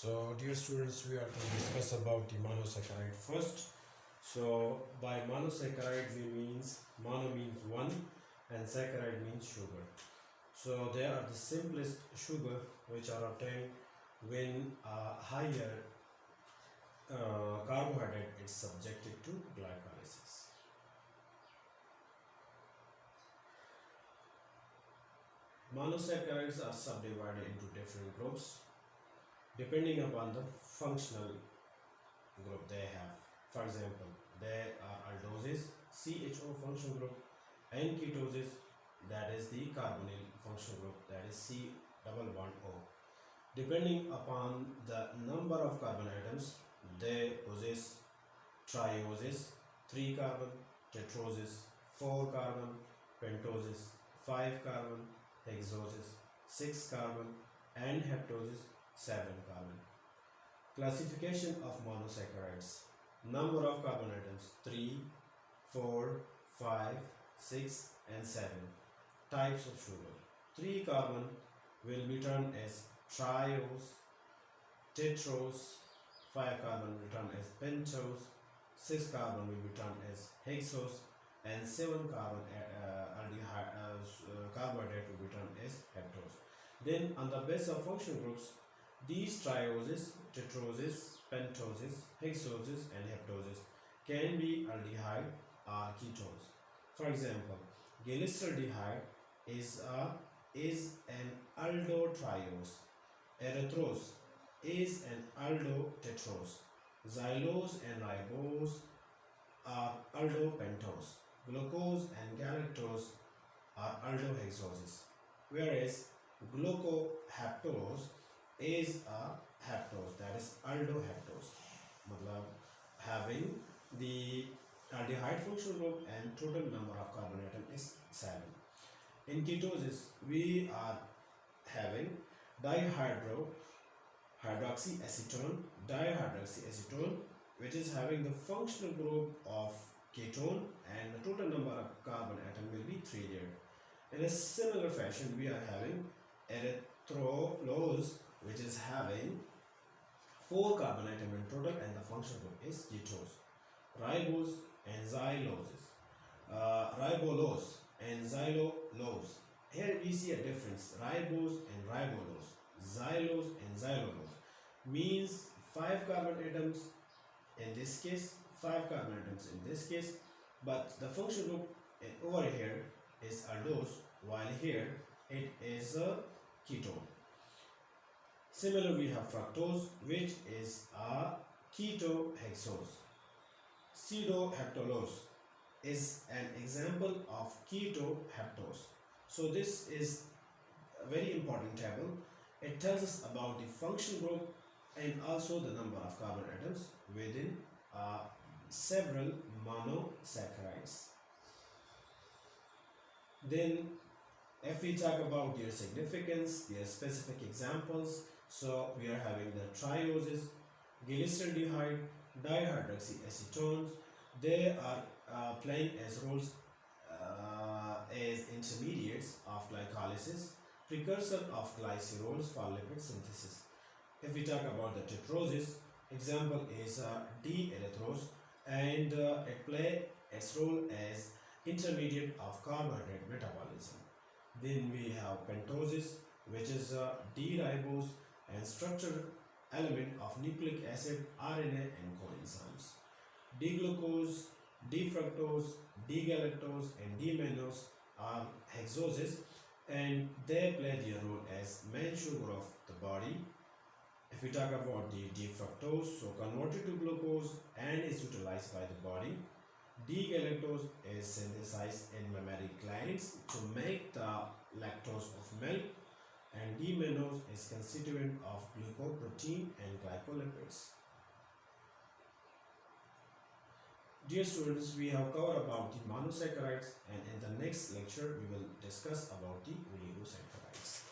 So, dear students, we are to discuss about the monosaccharide first. So, by monosaccharide, we means mono means one, and saccharide means sugar. So, they are the simplest sugar which are obtained when a higher carbohydrate is subjected to glycolysis. Monosaccharides are subdivided into different groups depending upon the functional group they have. For example, there are aldoses, CHO function group, and ketoses, that is the carbonyl function group, that is C double bond O. Depending upon the number of carbon atoms, they possess trioses, 3 carbon, tetroses, 4 carbon, pentoses, 5 carbon, hexoses, 6 carbon, and heptoses, 7 carbon. Classification of monosaccharides. Number of carbon atoms 3, 4, 5, 6 and 7. Types of sugar. 3 carbon will be termed as triose, tetrose, 5 carbon will be termed as pentose, 6 carbon will be termed as hexose, and 7 carbon carbohydrate will be termed as heptose. Then on the basis of functional groups, these trioses, tetroses, pentoses, hexoses and heptoses can be aldehyde or ketones. For example, glyceraldehyde is an aldotriose, erythrose is an aldotetrose, xylose and ribose are aldopentose, glucose and galactose are aldohexoses, whereas glucoheptose is a heptose, that is aldoheptose, matlab having the aldehyde functional group and total number of carbon atom is 7. In ketosis, we are having dihydroxyacetone, which is having the functional group of ketone and the total number of carbon atom will be 3 there. In a similar fashion, we are having erythrulose, which is having 4 carbon atom in total and the functional group is ketose. Ribose and ribolose and xylulose. Here we see a difference. Ribose and ribolose, xylose and xylulose means 5 carbon atoms in this case, 5 carbon atoms in this case, but the functional group over here is aldose, while here it is a ketone. Similarly, we have fructose, which is a ketohexose. Pseudoheptulose is an example of ketoheptose. So this is a very important table. It tells us about the function group and also the number of carbon atoms within several monosaccharides. Then if we talk about their significance, their specific examples, so we are having the trioses, glyceraldehyde, dihydroxyacetones. They are playing as roles as intermediates of glycolysis, precursor of glycerols for lipid synthesis. If we talk about the tetroses, example is D-erythrose, and it play its role as intermediate of carbohydrate metabolism. Then we have pentoses, which is D-ribose and structural element of nucleic acid, RNA and coenzymes. D-glucose, D-fructose, D-galactose and D-mannose are hexoses, and they play their role as main sugar of the body. If we talk about the D-fructose, so converted to glucose and is utilized by the body. D-galactose is synthesized in mammary glands to make the lactose of milk, and D-mannose is constituent of glycoprotein and glycolipids. Dear students, we have covered about the monosaccharides, and in the next lecture we will discuss about the oligosaccharides.